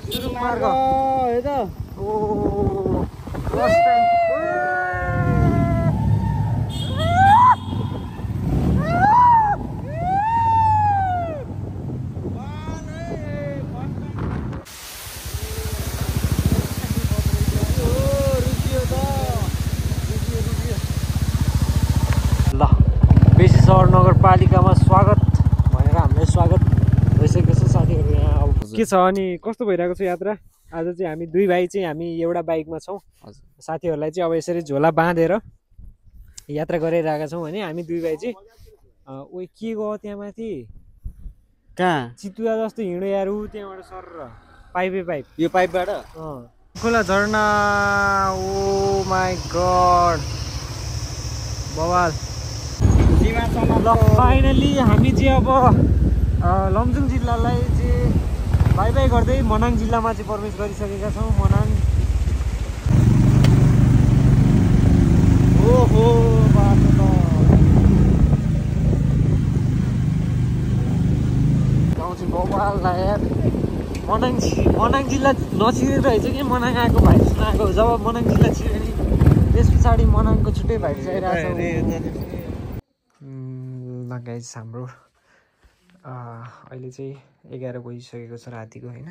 सुरुङ मार्ग हो त ओ फर्स्ट टाइम बेसी सहर नगरपालिकामा स्वागत भनेर हामीलाई स्वागत भइसकेको छ साथीहरू। यहाँ अब के छ अनि कस्तो भइरहेको छ यात्रा? आज चाहिँ हामी दुई भाइ चाहिँ हामी एउटा बाइकमा छौँ। साथीहरूलाई चाहिँ अब यसरी झोला बाँधेर यात्रा गरिरहेका छौँ भने हामी दुई भाइ चाहिँ ओ के गयो त्यहाँ माथि कहाँ चितुवा जस्तो हिँड्यो यार ऊ त्यहाँबाट सर पाइपै पाइप यो पाइपबाट खोला झरना। ओ माई गड बवाल। ल फाइनली हामी चाहिँ अब लमजुङ जिल्लालाई चाहिँ बाई बाई गर्दै मनाङ जिल्लामा चाहिँ प्रवेश गरिसकेका छौँ। मनाङ ओहो बाटो त गाउँ चाहिँ बवाल यार। मनाङ जिल्ला नछिरेर रहेछ कि मनाङ आएको भाइरस नआएको। जब मनाङ जिल्ला छिर्यो नि त्यस पछाडि मनाङको छुट्टै भाइरस आइरहेको छ। गाइस हाम्रो अहिले चाहिँ 11 बजिसकेको छ रातिको होइन।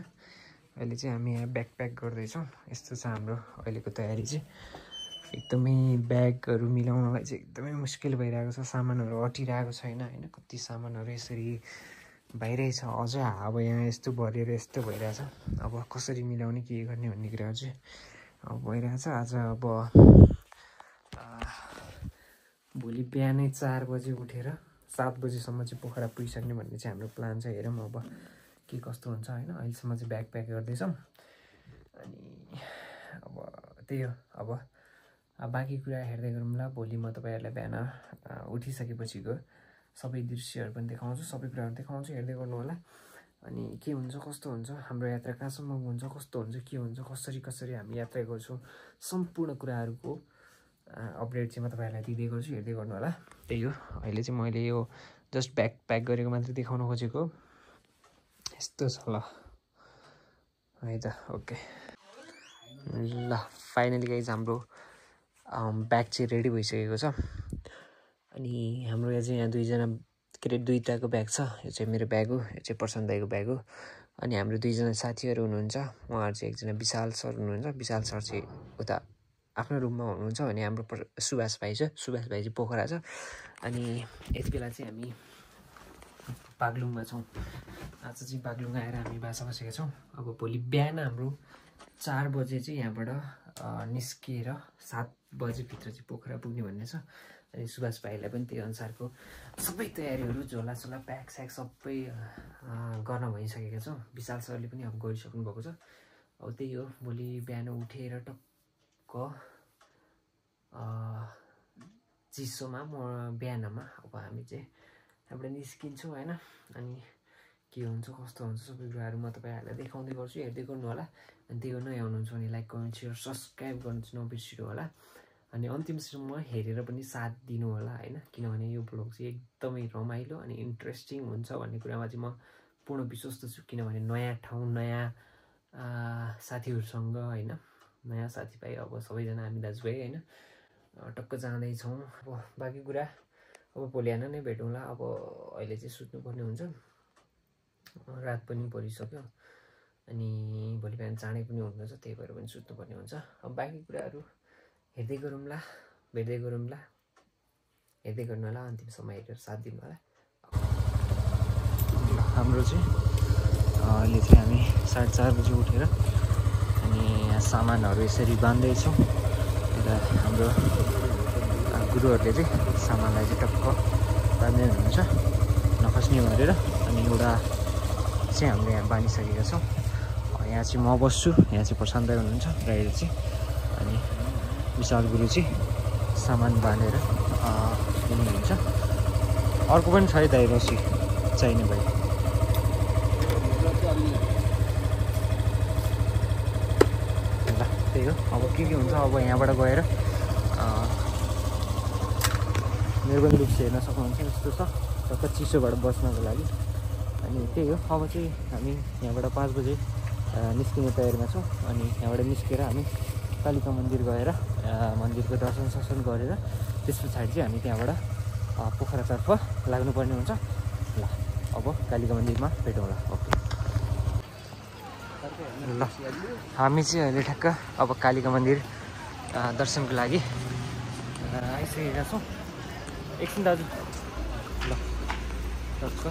अहिले चाहिँ हामी यहाँ ब्याग प्याक गर्दैछौँ। यस्तो छ हाम्रो अहिलेको तयारी चाहिँ। एकदमै ब्यागहरू मिलाउनलाई चाहिँ एकदमै मुस्किल भइरहेको छ। सामानहरू अटिरहेको छैन होइन। कति सामानहरू यसरी भइरहेछ। अझै अब यहाँ यस्तो भरेर यस्तो भइरहेछ। अब कसरी मिलाउने के गर्ने भन्ने कुराहरू चाहिँ अब भइरहेछ। आज अब भोलि बिहानै 4 बजे उठेर 7 बजीसम्म चाहिँ पोखरा पुगिसक्ने भन्ने चाहिँ हाम्रो प्लान छ। हेरौँ अब के कस्तो हुन्छ होइन। अहिलेसम्म चाहिँ ब्याग प्याक गर्दैछौँ अनि अब त्यही हो। अब बाँकी कुरा हेर्दै गरौँला। भोलि म तपाईँहरूलाई बिहान उठिसकेपछिको सबै दृश्यहरू पनि देखाउँछु, सबै कुराहरू देखाउँछु, हेर्दै गर्नु होला। अनि के हुन्छ कस्तो हुन्छ हाम्रो यात्रा कहाँसम्म हुन्छ कस्तो हुन्छ के हुन्छ कसरी हामी यात्रा गर्छौँ सम्पूर्ण कुराहरूको अपडेट चाहिँ म तपाईँहरूलाई दिँदै गर्छु। हेर्दै गर्नु होला। त्यही हो। अहिले चाहिँ मैले यो जस्ट ब्याग प्याक गरेको मात्रै देखाउन खोजेको। यस्तो छ ल है त ओके ल फाइनली गाइज हाम्रो ब्याग चाहिँ रेडी भइसकेको छ। अनि हाम्रो यहाँ दुईजना के अरे दुईवटाको ब्याग छ। यो चाहिँ मेरो ब्याग हो, यो चाहिँ प्रशान्त दाइको ब्याग हो। अनि हाम्रो दुईजना साथीहरू हुनुहुन्छ। उहाँहरू चाहिँ एकजना विशाल सर हुनुहुन्छ। विशाल सर चाहिँ उता आफ्नो रुममा हुनुहुन्छ भने हाम्रो सुभाष भाइ छ। सुभाष भाइ चाहिँ पोखरा छ। अनि यति बेला चाहिँ हामी बागलुङमा छौँ। आज चाहिँ बागलुङ आएर हामी बासा बसेका छौँ। अब भोलि बिहान हाम्रो 4 बजे चाहिँ यहाँबाट निस्किएर 7 बजेभित्र चाहिँ पोखरा पुग्ने भन्ने छ। अनि सुभाष भाइलाई पनि त्यही अनुसारको सबै तयारीहरू झोलासोला प्याक स्याक सबै गर्न भइसकेका छौँ। विशाल सरले पनि अब गरिसक्नु भएको छ। अब त्यही हो। भोलि बिहान उठेर टक्क चिसोमा बिहानमा अब हामी चाहिँ यहाँबाट निस्किन्छौँ होइन। अनि के हुन्छ कस्तो हुन्छ सबै कुराहरू म तपाईँहरूलाई देखाउँदै गर्छु। हेर्दै गर्नु होला। अनि त्यो नयाँ हुनुहुन्छ भने लाइक कमेन्ट सेयर सब्सक्राइब गर्नु चाहिँ नबिर्सिनु होला। अनि अन्तिमसम्म हेरेर पनि साथ दिनु होला होइन। किनभने यो ब्लग चाहिँ एकदमै रमाइलो अनि इन्ट्रेस्टिङ हुन्छ भन्ने कुरामा चाहिँ म पूर्ण विश्वस्त छु। किनभने नयाँ ठाउँ नयाँ साथीहरूसँग होइन, नयाँ साथीभाइ अब सबैजना हामी दाजुभाइ होइन टक्क जाँदैछौँ। अब बाँकी कुरा अब भोलि बिहान नै भेटौँला। अब अहिले चाहिँ सुत्नुपर्ने हुन्छ। रात पनि परिसक्यो अनि भोलि बिहान चाँडै पनि हुनुहुन्छ। त्यही भएर पनि सुत्नुपर्ने हुन्छ। अब बाँकी कुराहरू हेर्दै गरौँला, भेट्दै गरौँला। हेर्दै गर्नु होला। अन्तिमसम्म हेरेर साथ दिनु होला। हाम्रो चाहिँ अहिले चाहिँ हामी 4:30 बजी उठेर अनि यहाँ सामानहरू यसरी बाँध्दैछौँ। र हाम्रो गुरुहरूले चाहिँ सामानलाई चाहिँ टक्क बाँध्दै हुनुहुन्छ नखस्ने गरेर। अनि एउटा चाहिँ हामीले यहाँ बाँधिसकेका छौँ। यहाँ चाहिँ म बस्छु, यहाँ चाहिँ प्रशान्त दाइ हुनुहुन्छ ड्राइभर चाहिँ। अनि विशाल गुरु चाहिँ सामान बाँधेर हिँड्नुहुन्छ। अर्को पनि छ है दाइ रसी चाहिने भयो। ल त्यही हो। अब के हुन्छ अब यहाँबाट गएर मेरो पनि लुक्स हेर्न सक्नुहुन्छ। यस्तो छ टक्क चिसोबाट बस्नको लागि। अनि त्यही हो। अब चाहिँ हामी यहाँबाट 5 बजे निस्किने तयारीमा छौँ। अनि यहाँबाट निस्केर हामी कालिका मन्दिर गएर मन्दिरको दर्शन ससन गरेर त्यस पछाडि चाहिँ हामी त्यहाँबाट पोखरातर्फ लाग्नुपर्ने हुन्छ। ल अब कालिका मन्दिरमा भेटौँ ल। ओके ल हामी चाहिँ अहिले ठ्याक्क अब कालिका मन्दिर दर्शनको लागि आइसकेका छौँ। एकछिन दाजु ल टक्क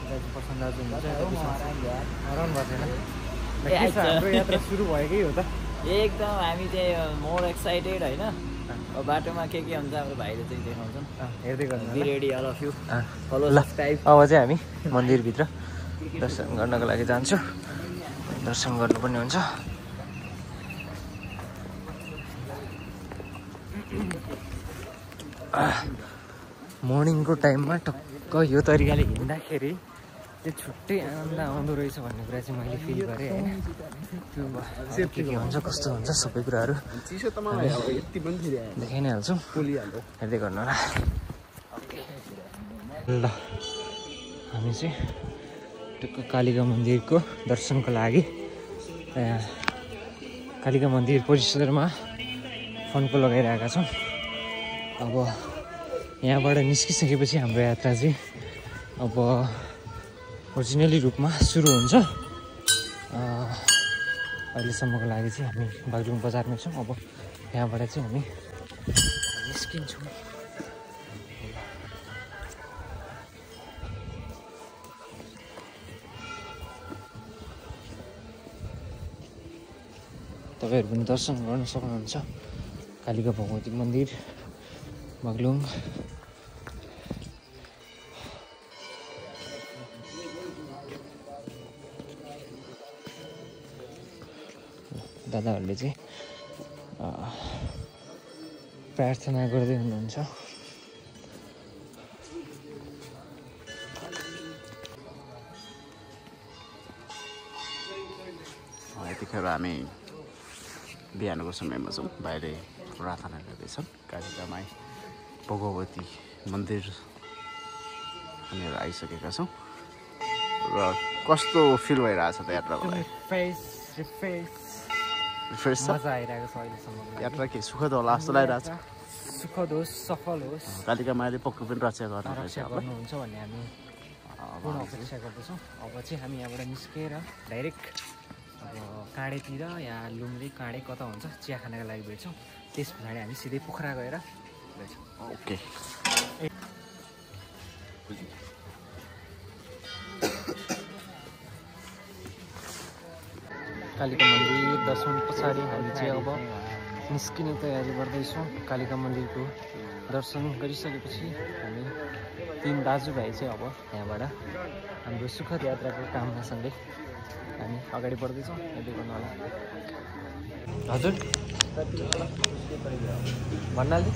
दाजु पसन्द दाजु हुनुहुन्छ हराउनु भएको छैन। हाम्रो यात्रा सुरु भएकै हो त एकदम हामी चाहिँ मोर एक्साइटेड होइन। अब बाटोमा के हुन्छ हाम्रो भाइले चाहिँ देखाउँछन् हेर्दै गर्नु be ready all of you follow ल। सब्सक्राइब। अब चाहिँ हामी मन्दिरभित्र दर्शन गर्नको लागि जान्छौँ। दर्शन गर्नुपर्ने हुन्छ। मर्निङको टाइममा टक्क यो तरिकाले हिँड्दाखेरि चाहिँ छुट्टै आनन्द आउँदो रहेछ भन्ने कुरा चाहिँ मैले फिल गरेँ होइन। त्यो के हुन्छ कस्तो हुन्छ सबै कुराहरू देखाइ नै हाल्छौँ। हेर्दै गर्नु होला। ल हामी चाहिँ टक्क कालिका मन्दिरको दर्शनको लागि कालिका मन्दिर परिसरमा फन्को लगाइरहेका छौँ। अब यहाँबाट निस्किसकेपछि हाम्रो यात्रा चाहिँ अब ओरिजिनली रूपमा सुरु हुन्छ। अहिलेसम्मको लागि चाहिँ हामी बागलुङ बजारमै छौँ। अब यहाँबाट चाहिँ हामी निस्किन्छौँ। तपाईँहरू पनि दर्शन गर्न सक्नुहुन्छ कालिका भगवती मन्दिर बागलुङ। दादाहरूले चाहिँ प्रार्थना गर्दै हुनुहुन्छ। यतिखेर हामी बिहानको समयमा छौँ। बाहिर प्रार्थना गर्दैछन्। कालिका माई भगवती मन्दिर हामीहरू आइसकेका छौँ र कस्तो फिल भइरहेछ त यात्राको लागि? रिफ्रेस छ। मजा आइरहेको छ अहिलेसम्म। यात्रा के सुखद होला जस्तो लागिरहेछ? सुखद होस्, सफल होस्, कालिका माईले पक्कै पनि रक्षा गर्नुहुन्छ गर्नुहुन्छ भन्ने हामी पूर्ण अपेक्षा गर्दछौँ। अब चाहिँ हामी यहाँबाट निस्केर डाइरेक्ट अब काँडेतिर या लुम्रे काँडे कता हुन्छ चिया खानको लागि भेट्छौँ। त्यस पछाडि हामी सिधै पोखरा गएर भेट्छौँ। ओके। कालिका मन्दिर दर्शन पछाडि हामी चाहिँ अब निस्किने तयारी गर्दैछौँ। कालिका मन्दिरको दर्शन गरिसकेपछि हामी 3 दाजुभाइ चाहिँ अब यहाँबाट हाम्रो सुखद यात्राको कामनासँगै हामी अगाडि बढ्दैछौँ। हेर्दै गर्नु होला। हजुर भन्नाले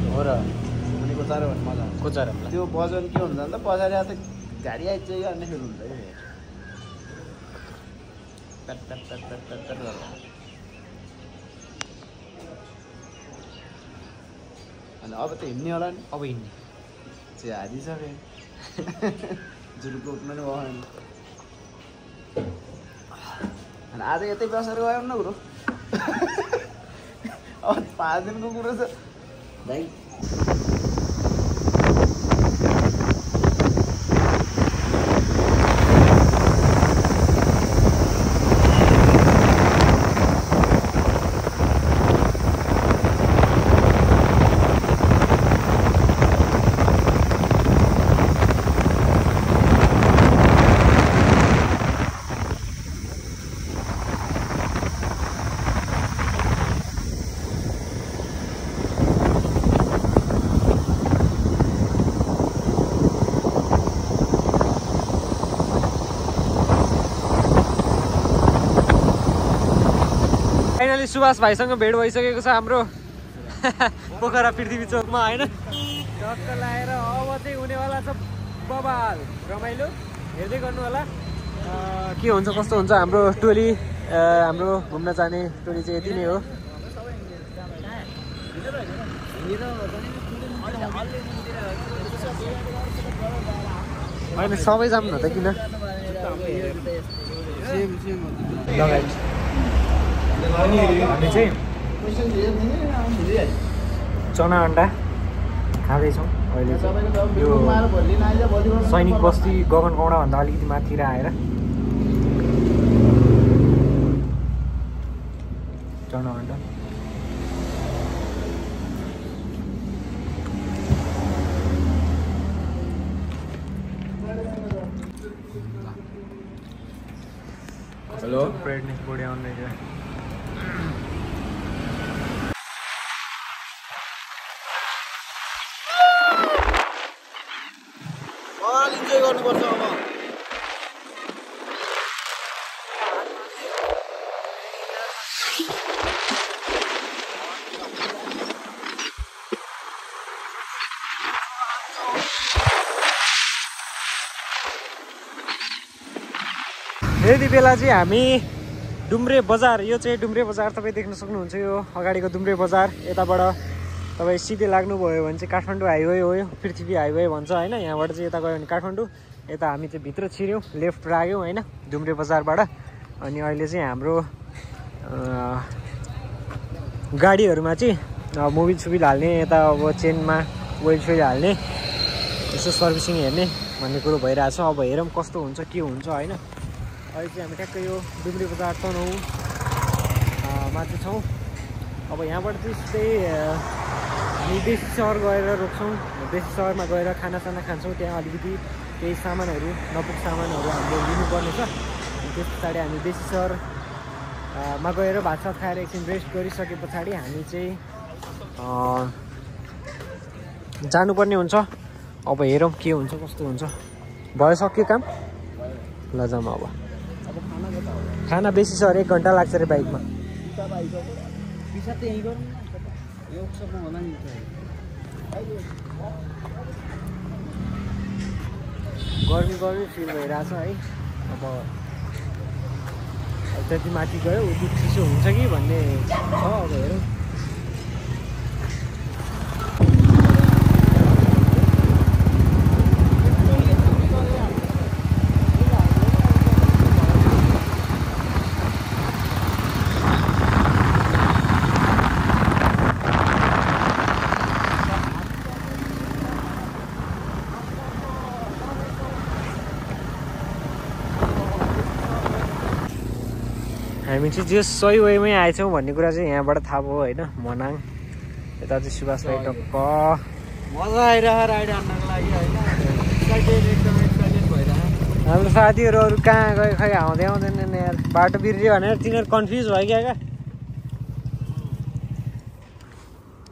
हो र कोचारो भन्ने मजा कोचारो त्यो वजन के हुन्छ भन्दा पछाडि आएर गाडी आइसक्यो अन्य फेरि हुन्छ अनि अब त हिँड्ने होला नि। अब हिँड्ने चाहिँ हारिसक्यो जुरुको उठ्नु नि भएन। अनि आज यतै बसेर गयौँ न कुरो। अब 5 दिनको कुरो छ भाइ। फाइनली सुभाष भाइसँग भेट भइसकेको छ हाम्रो पोखरा पृथ्वी चोकमा होइन। टक्क लगाएर अब चाहिँ हुनेवाला छ बबाल रमाइलो। हेर्दै गर्नु होला के हुन्छ कस्तो हुन्छ। हाम्रो टोली हाम्रो घुम्न जाने टोली चाहिँ यति नै हो। होइन सबै जाऊँ न त किन लगाइन्छ हामी चाहिँ चना अन्डा खाँदैछौँ अहिले चाहिँ यो सैनिक बस्ती गगनगौँडाभन्दा अलिकति माथितिर आएर चना अन्डा हेलो ब्राइटनेस बढी आउने क्या इन्जोय गर्नुपर्छ अब यति बेला चाहिँ हामी डुम्रे बजार यो चाहिँ डुम्रे बजार तपाईँ देख्न सक्नुहुन्छ यो अगाडिको डुम्रे बजार यताबाट तपाईँ सिधै लाग्नुभयो भने चाहिँ काठमाडौँ हाइवे हो यो पृथ्वी हाइवे भन्छ होइन यहाँबाट चाहिँ यता गयो भने काठमाडौँ यता हामी चाहिँ भित्र छिर्यौँ लेफ्ट लाग्यौँ होइन डुम्रे बजारबाट अनि अहिले चाहिँ हाम्रो गाडीहरूमा चाहिँ मोबिल सुबिल हाल्ने यता अब चेनमा ओइल सोइल हाल्ने यसो सर्भिसिङ हेर्ने भन्ने कुरो भइरहेछ अब हेरौँ कस्तो हुन्छ के हुन्छ होइन अहिले चाहिँ हामी ठ्याक्कै यो डुम्रे बजार तनहुँ माथि छौँ अब यहाँबाट चाहिँ सिधै हामी बेसी सहर गएर रोक्छौँ बेसी सहरमा गएर खानासाना खान्छौँ त्यहाँ अलिकति केही सामानहरू नपुग सामानहरू हामीले लिनुपर्ने छ त्यस पछाडि हामी बेसी सहरमा गएर भातसात खाएर एकछिन रेस्ट गरिसके पछाडि हामी चाहिँ जानुपर्ने हुन्छ अब हेरौँ के हुन्छ कस्तो हुन्छ भयो सक्यो काम ल जाऊँ अब खाना बेसी सहर 1 घन्टा लाग्छ अरे बाइकमा गर्मी गर्मी फिल भइरहेछ है अब त्यति माथि गयो उति चिसो हुन्छ कि भन्ने छ अब हेरौँ हामी चाहिँ जे सही वेमै आएछौँ भन्ने कुरा चाहिँ यहाँबाट थाहा भयो होइन मनाङ यता चाहिँ सुभाष भाइ टक्क मजा आइरह राइड हान्नको लागि होइन एकदम एक्साइटेड भइरह हाम्रो साथीहरू अरू कहाँ गयो खै आउँदै आउँदैनन् यार बाटो बिर्रियो भनेर तिनीहरू कन्फ्युज भयो क्या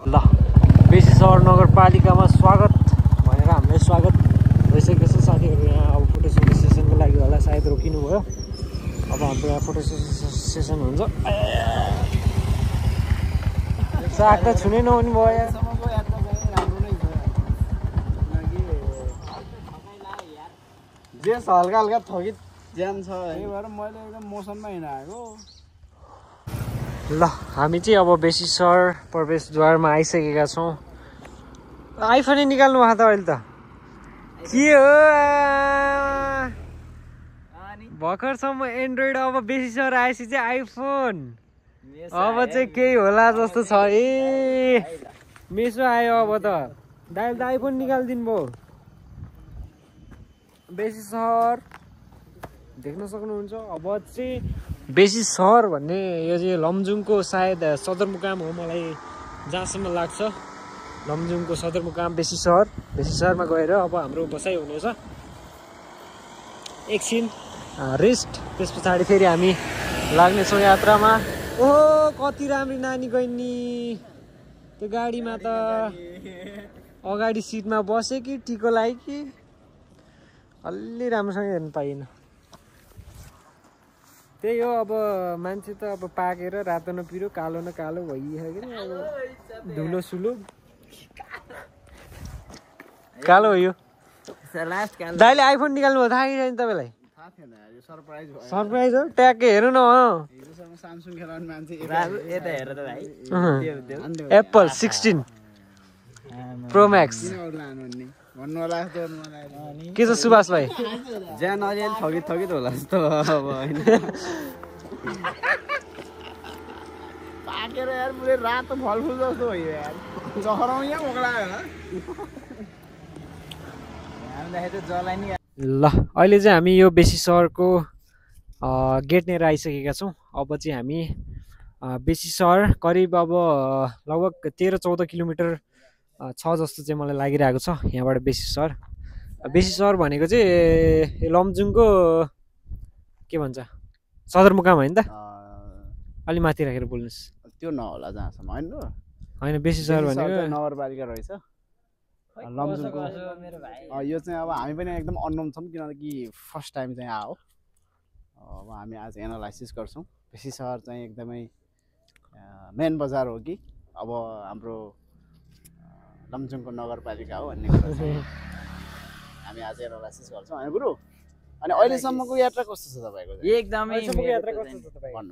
ल बेसी सहर नगरपालिकामा स्वागत भनेर हामीलाई स्वागत भइसकेको छ साथीहरू यहाँ अब फोटो सेसनको लागि होला सायद रोकिनु भयो अब हाम्रो यहाँ फोटो सेसन हुन्छ साग त छुनै नहुने भयो यार जे हल्का हल्का थकित ज्यान छ त्यही भएर मैले एकदम मौसममा हिँडाएको ल हामी चाहिँ अब बेसी सहर प्रवेशद्वारमा आइसकेका छौँ आइफोनै निकाल्नु भएको त अहिले त के हो भर्खरसम्म एन्ड्रोइड अब बेसी सहर आएपछि चाहिँ आइफोन अब चाहिँ केही होला जस्तो छ ए मेसो आयो अब त दाइले त आइफोन निकालिदिनु भयो बेसी सहर देख्न सक्नुहुन्छ अब चाहिँ बेसी सहर भन्ने यो चाहिँ लमजुङको सायद सदरमुकाम हो मलाई जहाँसम्म लाग्छ लमजुङको सदरमुकाम बेसी सहरमा गएर अब हाम्रो बसाइ हुनेछ एकछिन रेस्ट त्यस पछाडि फेरि हामी लाग्नेछौँ यात्रामा ओहो कति राम्री नानी गइनी त्यो गाडीमा त अगाडि सिटमा बसे कि टिको लाइ कि अलि राम्रोसँग हेर्नु पाइएन त्यही हो अब मान्छे त अब पाकेर रातो न पिरो कालो न कालो भइसक्यो नि अब धुलो सुलो कालो हो यो दाइले आइफोन निकाल्नु भयो थाहा कि छैन तपाईँलाई सरप्राइज हो ट्याक्कै हेर्नु न एप्पल 16 प्रो म्याक्स भन्नु होला जस्तो गर्नु मन लाग्यो। के छ सुभाष भाइ? ज्यान अलिअलि थगित होला जस्तो अब होइन पाकेर यार पुरै रातो फलफुल जस्तो भयो यार जखराउ यहाँ मोक्लायो होला हामीलाई त जलाइ नि। ल अहिले चाहिँ हामी यो बेसी सहरको गेटनेर आइसकेका छौँ। अब चाहिँ हामी बेसी सहर करिब अब लगभग 13-14 किलोमिटर छ जस्तो चाहिँ मलाई लागिरहेको छ यहाँबाट बेसी सहर। बेसी सहर भनेको चाहिँ लमजुङको के भन्छ सदरमुकाम होइन त? अलि माथि राखेर बोल्नुहोस्। त्यो नहोला जहाँसम्म होइन होइन बेसी सहर भनेको नगरपालिका रहेछ लमजुङको। यो चाहिँ अब हामी पनि एकदम अननोन छौँ किनकि फर्स्ट टाइम चाहिँ आयो। अब हामी आज एनालाइसिस गर्छौँ बेसी सहर चाहिँ एकदमै मेन बजार हो कि अब हाम्रो लमजुङको नगरपालिका हो भन्ने कुरा चाहिँ हामी आज एनालाइसिस गर्छौँ होइन गुरु। अनि अहिलेसम्मको यात्रा कस्तो छ तपाईँको? एकदमै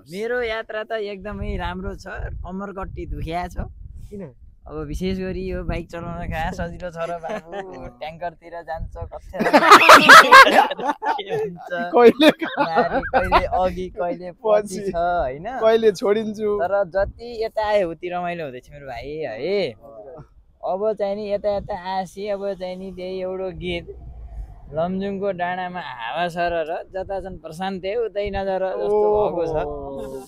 मेरो यात्रा त एकदमै राम्रो छ। कम्मर कट्टी दुखिया छ। किन? अब विशेष गरी यो बाइक चलाउन कहाँ सजिलो छ र बाबु। ट्याङ्करतिर जान्छ कहिले अघि कहिले पछि छ होइन, कहिले छोडिन्छु। तर जति यता आयो उति रमाइलो हुँदैछ मेरो भाइ है। अब चाहिँ नि यता यता आएपछि अब चाहिँ नि त्यही एउटा गीत लमजुङको डाँडामा हावा सरेर जता छन् प्रशान्त उतै नजर जस्तो भएको छ।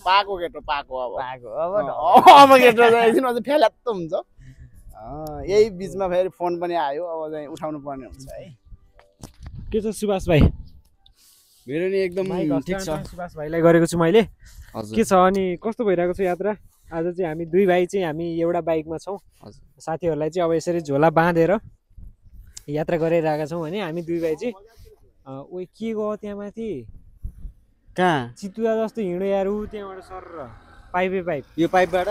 पाको केटो पाको अब पाको अब केटो एकदिन अझै फ्यालात्तो हुन्छ। यही बिचमा फेरि फोन पनि आयो अब चाहिँ उठाउनु पर्ने हुन्छ है। के छ सुभाष भाइ? मेरो नि एकदम ठिक छ। सुभाष भाइलाई गरेको छु मैले। हजुर के छ अनि कस्तो भइरहेको छ यात्रा? आज चाहिँ हामी दुई भाइ चाहिँ हामी एउटा बाइकमा छौँ। साथीहरूलाई चाहिँ अब यसरी झोला बाँधेर यात्रा गरिरहेका छौँ भने हामी दुई भाइ चाहिँ ओ के गयो त्यहाँ माथि कहाँ चितुवा जस्तो हिँड्यो यार ऊ त्यहाँबाट सर पाइप यो पाइपबाट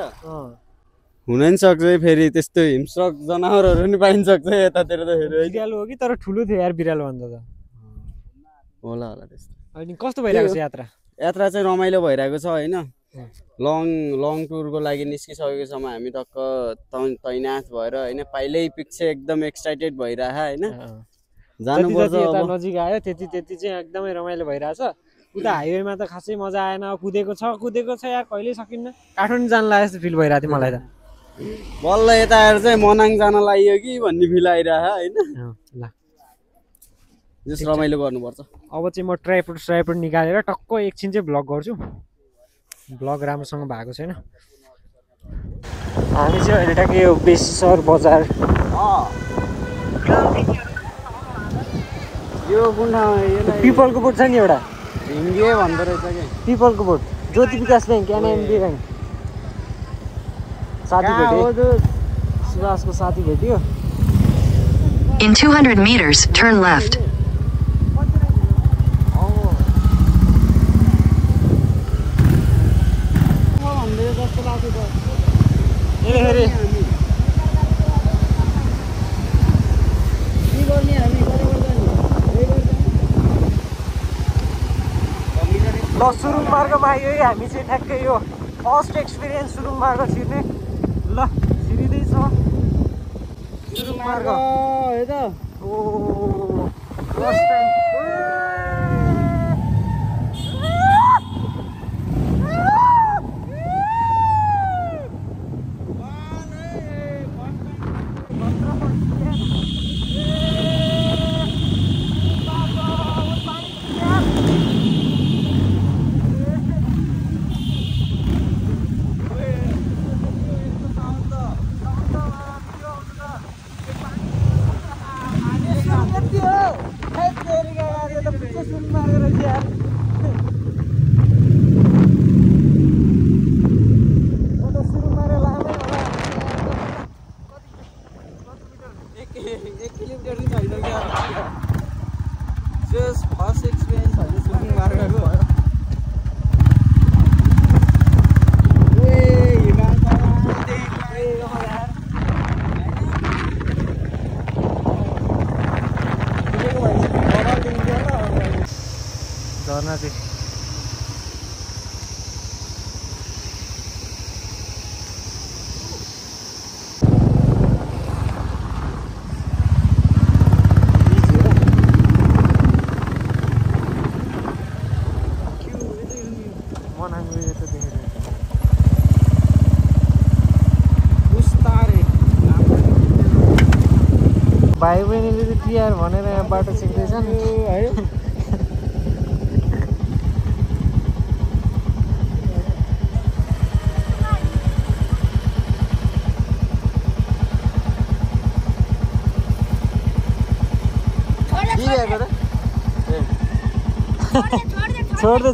हुन नि सक्छ फेरि त्यस्तो हिंस्रक जनावरहरू नि पाइन सक्छ यतातिर त फेरि बिरालो हो कि तर ठुलो थियो यार बिरालो भन्दा त होला होला त्यस्तो। अनि कस्तो भइरहेको छ यात्रा? यात्रा चाहिँ रमाइलो भइरहेको छ होइन। लङ टुरको लागि निस्किसकेको छौँ हामी टक्क तैनाथ भएर होइन। पहिल्यै पछि एकदम एक्साइटेड भइरह होइन। जानुपर्छ यता नजिक आयो त्यति चाहिँ एकदमै रमाइलो भइरहेछ। उता हाइवेमा त खासै मजा आएन। कुदेको छ यार कहिल्यै सकिन्न। काठमाडौँ जान लाग्यो जस्तो फिल भइरहेको थियो मलाई त। बल्ल यता आएर चाहिँ मनाङ जान लाग्यो कि भन्ने फिल आइरह होइन। ल जस रमाइलो गर्नुपर्छ। अब चाहिँ म ट्राइपोड निकालेर टक्क एकछिन चाहिँ भ्लग गर्छु। भ्लग राम्रोसँग भएको छैन। हामी चाहिँ अहिले टक्कै यो बेसी सहर बजार यो कुन पिपलको बोट छ नि एउटा ढिङ्गे भन्दो रहेछ कि पिपलको बोट ज्योति विकास ब्याङ्क एनएमबी ब्याङ्क साथी भेट्यो सुभाषको साथी भेट्यो। In 200 meters, turn left. ल सुरुङ मार्गमा आयो है हामी चाहिँ ठ्याक्कै यो फर्स्ट एक्सपिरियन्स सुरुङ मार्ग छिर्ने। ल छिरिँदैछ सुरुङ मार्ग। ओ फर्स्ट टाइम मनाङको यो त देखेर भाइ बहिनीले चाहिँ तिहार भनेर यहाँ बाटो सिक्दैछन् है।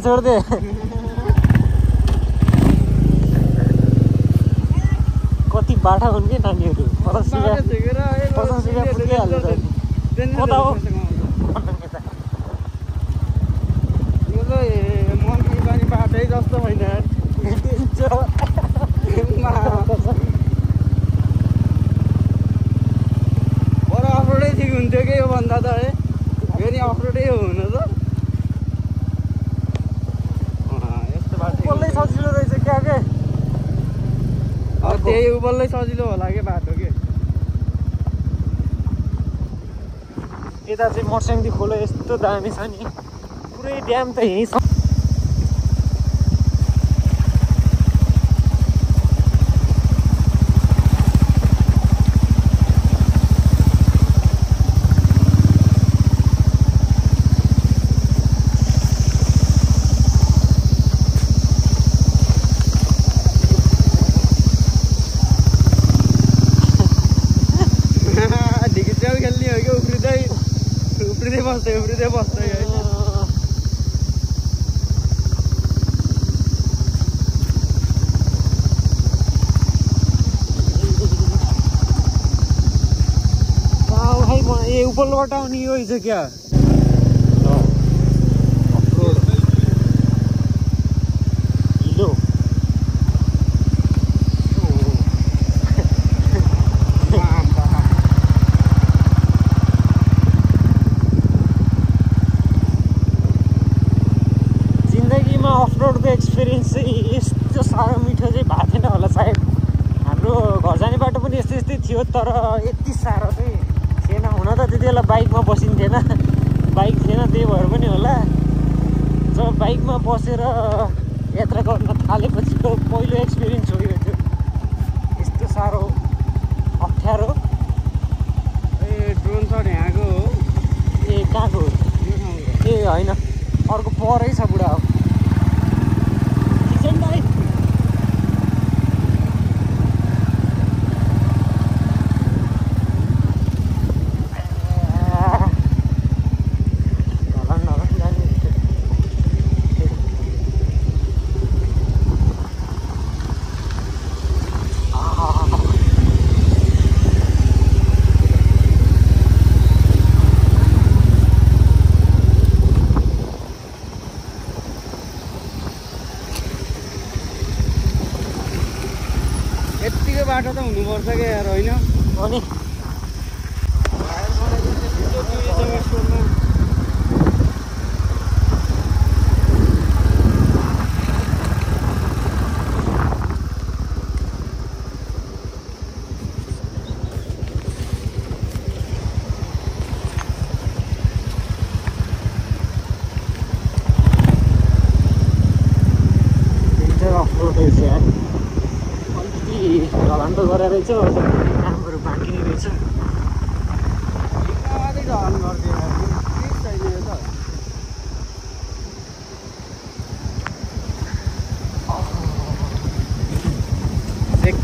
छोड़ दे कति बाटा हुन् कि नानीहरू 50 रुपियाँ पुगिहाल्छ कता हो मन्त्री पनि बाटै जस्तो होइन बरु अफरोडै ठिक हुन्थ्यो कि योभन्दा त है यो नि अफरोडै हो हुन त यस्तो बाटो बोल्दै सजिलो रहेछ क्या के त्यही उबल्लै सजिलो होला कि बाटो के यता चाहिँ मर्स्याङ्दी खोलो यस्तो दामी छ नि पुरै ड्याम त यहीँ छ। उफ्रिँदै बस्दै होइन ए उपल्लोबाट आउने यो छ क्या हिलो अफरोडको एक्सपिरियन्स चाहिँ यस्तो साह्रो मिठो चाहिँ भएको थिएन होला सायद हाम्रो घर जाने बाटो पनि यस्तै थियो तर यति साह्रो चाहिँ थिएन हुन त त्यति बेला बाइकमा बसिन्थेन बाइक थिएन त्यही भएर पनि होला जब बाइकमा बसेर यात्रा गर्न थालेपछिको पहिलो एक्सपिरियन्स हो यो त्यो यस्तो साह्रो अप्ठ्यारो ए ड्रोन सट यहाँको हो ए कहाँको हो ए होइन अर्को परै छ बुढा हो यत्तिकै बाटो त हुनुपर्छ क्या यार होइन हो नि ढलान त गरेर रहेछ कामहरू बाँकी नै रहेछ ढलान गरिदिएर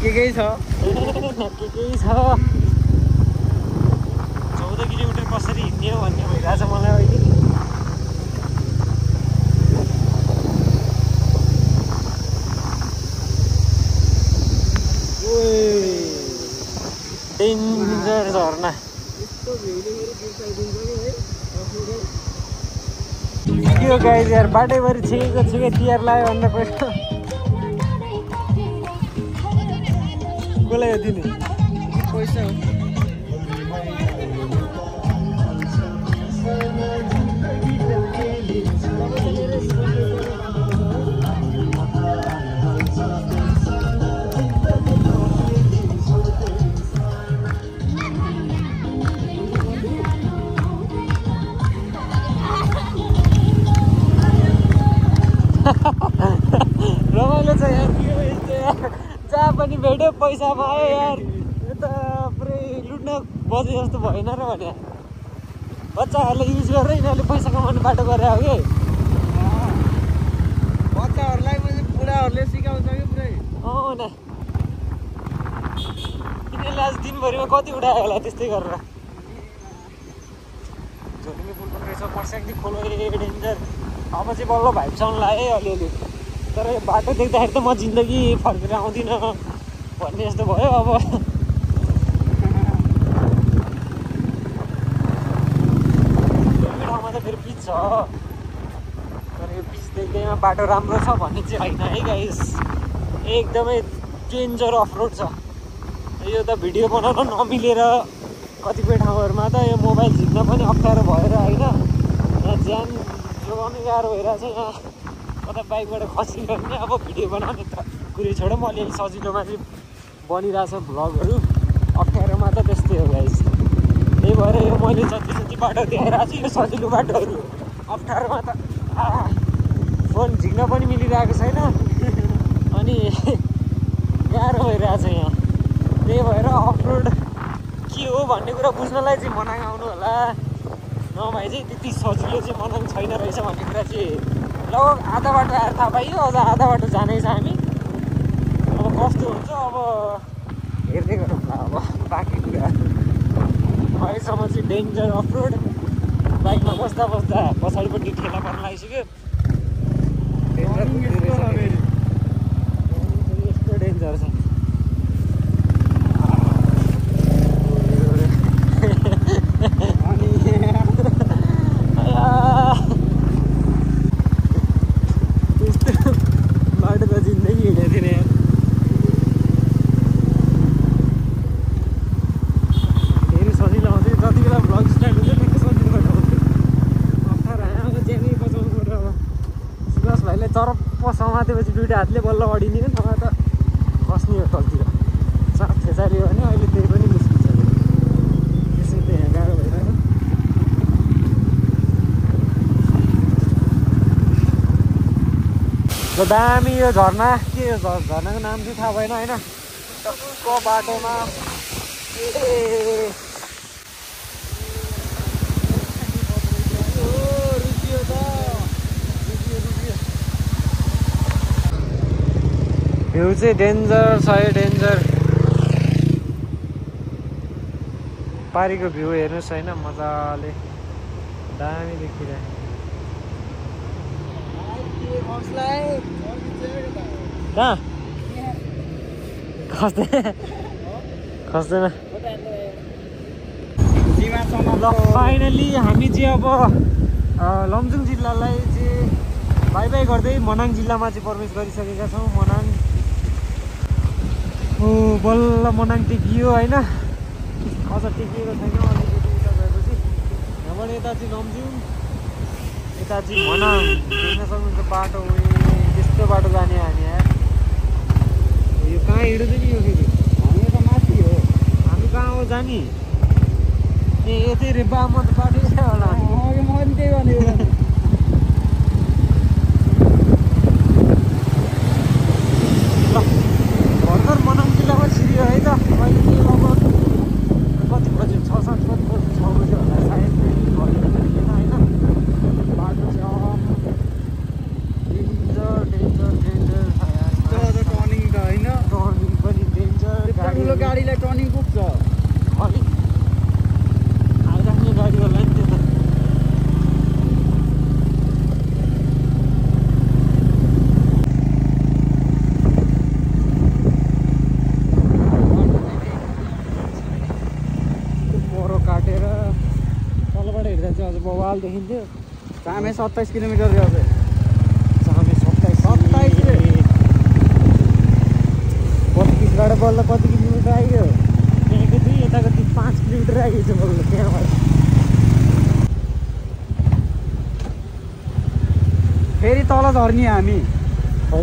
के छ 14 किलोमिटर कसरी हिँड्ने हो भन्ने भइरहेछ मलाई अहिले डेन्जर झर्ना के हो गाइज यार बाटैभरि छेकेको छेकै तिहार लाग्यो भन्दा पहिला कसलाई दिने पैसा हो जहाँ पनि भेट्यो पैसा पायो यार यो त पुरै लुट्न बजे जस्तो भएन र भने बच्चाहरूलाई युज गरेर यिनीहरूले पैसा कमाउने बाटो गरे हो कि बच्चाहरूलाई पनि बुढाहरूले सिकाउँछ कि पुरै अँ न यिनीहरूले आज दिनभरिमा कति उठायो होला त्यस्तै गरेर झोलुङ्गे पुल पनि रहेछ पर्स्याङदेखि खोलो डेन्जर अब चाहिँ बल्ल भाइबसँग लाग्यो अलिअलि तर यो बाटो देख्दाखेरि त म जिन्दगी फर्केर आउँदिनँ भन्ने जस्तो भयो अब ठाउँमा त फेरि पिच छ तर यो पिच देख्दैमा बाटो राम्रो छ भन्ने चाहिँ होइन है गाइस एकदमै डेन्जर अफ रोड छ यो त भिडियो बनाउन नमिलेर कतिपय ठाउँहरूमा त यो मोबाइल झिक्न पनि अप्ठ्यारो भएर होइन यहाँ ज्यान जोगाउनु गाह्रो भइरहेछ यहाँ कता बाइकबाट खसियो भने अब भिडियो बनाउने त कुरै छोड म अलिअलि सजिलोमा चाहिँ बनिरहेछ भ्लगहरू अप्ठ्यारोमा त त्यस्तै हो गाइस त्यही भएर यो मैले जति जति बाटो देखाइरहेको छु यो सजिलो बाटोहरू अप्ठ्यारोमा त फोन झिक्न पनि मिलिरहेको छैन अनि गाह्रो भइरहेछ यहाँ त्यही भएर अफरोड के हो भन्ने कुरा बुझ्नलाई चाहिँ मनाङ आउनु होला नभए चाहिँ त्यति सजिलो चाहिँ मनाङ छैन रहेछ भन्ने कुरा चाहिँ लगभग आधा बाटो आएर थाहा पाइयो अझ आधा बाटो जाँदैछ हामी अब कस्तो हुन्छ अब हेर्दै गरौँ न अब बाँकी कुरा अहिलेसम्म चाहिँ डेन्जर अफरोड बाइकमा बस्दा बस्दा पछाडिपट्टि ठेला पर्न लागिसक्यो यस्तो डेन्जर छ बाटो त जिन्दगी हिँडेको थिएन यार फेरि सजिलो आउँथ्यो जति बेला भ्लग स्टार्ट हुन्छ ठ्याक्कै सजिलो बाटो आउँथ्यो अप्ठ्यारो अब ज्यानै बचाउनु पर्यो अब सुभाष भाइले चरप्प समातेपछि दुइटा हातले बल्ल अडिने नभए त खस्ने हो तलतिर साथ थेचारियो भने अहिले त्यही पनि मुस्किल छ त्यसै त यहाँ गाह्रो भइरहेको र दामी यो झरना के यो झरनाको नाम चाहिँ थाहा भएन होइन टक्क बाटोमा भ्यू चाहिँ डेन्जर छ है डेन्जर पारीको भ्यू हेर्नुहोस् होइन मजाले दामी देखिरहेको कहाँ खस्दैन ल फाइनली हामी चाहिँ अब लमजुङ जिल्लालाई चाहिँ बाई बाई गर्दै मनाङ जिल्लामा चाहिँ प्रवेश गरिसकेका छौँ मनाङ हो बल्ल मनाङ टेकियो होइन अझ टेकिएको छैन अलिकति उता गएपछि यहाँबाट यता चाहिँ लमजुङ यता चाहिँ मनाङ देख्न सक्नुहुन्छ बाटो त्यस्तो बाटो जाने हामी यहाँ यो कहाँ हिँड्दै नि यो फेरि हामी त माथि हो हामी कहाँ हो जाने ए यतै रे बा म त बाटो छ होला म पनि त्यही भनेको ल भर्खर मनाङ जिल्लामा छिरियो है त अहिले के अब कति बज्यो 6-7 बजी 6 बजी होला सायद होइन बाटो चाहिँ डेन्जर टर्निङ त होइन टर्निङ पनि डेन्जर ठुलो गाडीलाई टर्निङ पुग्छ अलिक आइराख्ने गाडी होला नि त्यो त मरो काटेर तलबाट हेर्दा चाहिँ अझ बवाल देखिन्थ्यो चामे 27 किलोमिटर गयो चामे 27 रे 32बाट बल्ल कति किलोमिटर आइयो त्यहाँको 2 यताको 5 किलोमिटर आइयो बल्ल त्यहाँबाट फेरि तल झर्ने हामी है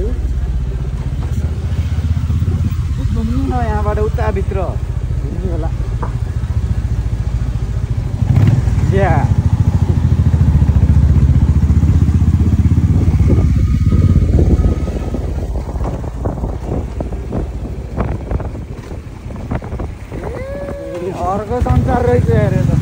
घुम्नु न यहाँबाट उता भित्र घुम्ने होला अर्को संसार रहेछ अरे त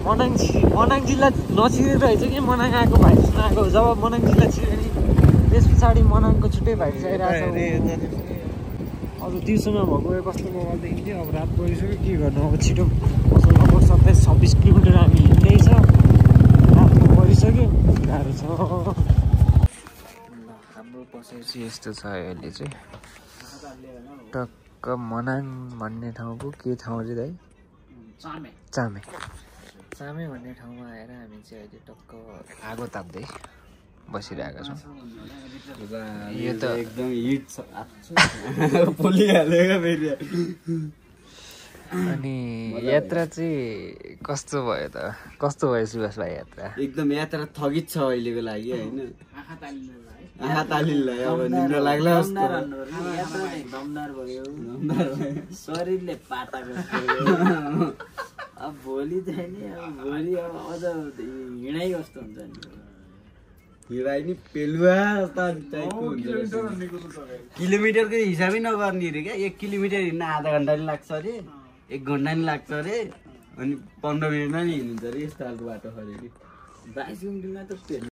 मनाङ जिल्ला नचिनेर रहेछ कि मनाङ आएको भाइरस नआएको जब मनाङ जिल्ला चिन्यो नि त्यस पछाडि मनाङको छुट्टै भाइरस आइरहेको छ अब दिउँसोमा भएको कस्तो मोबाइल देखिन्थ्यो अब रात परिसक्यो के गर्नु अब छिटो लगभग 27-26 किलोमिटर हामी हिँड्दैछ रातको परिसक्यो गाह्रो छ हाम्रो बसाइ चाहिँ यस्तो छ अहिले चाहिँ टक्क मनाङ भन्ने ठाउँको के ठाउँ चाहिँ दाइ चामे भन्ने ठाउँमा आएर हामी चाहिँ अहिले टक्क आगो ताप्दै बसिरहेका छौँ यो त एकदम हिट छ पोलिहालेको फेरि अनि यात्रा चाहिँ कस्तो भयो सुभाष भाइ यात्रा एकदम यात्रा थगित छ अहिलेको लागि होइन आँखा तालिनलाई अब निद्रा लाग्ला जस्तो दमदार भयो शरीरले पाता अब भोलि चाहिँ नि अब भोलि अब अझ हिँडाइ कस्तो हुन्छ नि हिँडाइ नि पेलुवा टाइपको हुन्छ किलोमिटरको हिसाबै नगर्ने अरे क्या 1 किलोमिटर हिँड्न आधा घन्टा नि लाग्छ अरे 1 घन्टा नि लाग्छ अरे अनि 15 मिनटमा नि हिँड्नुहुन्छ अरे यस्तो खालको बाटो छ अरे 22 मिनटमा त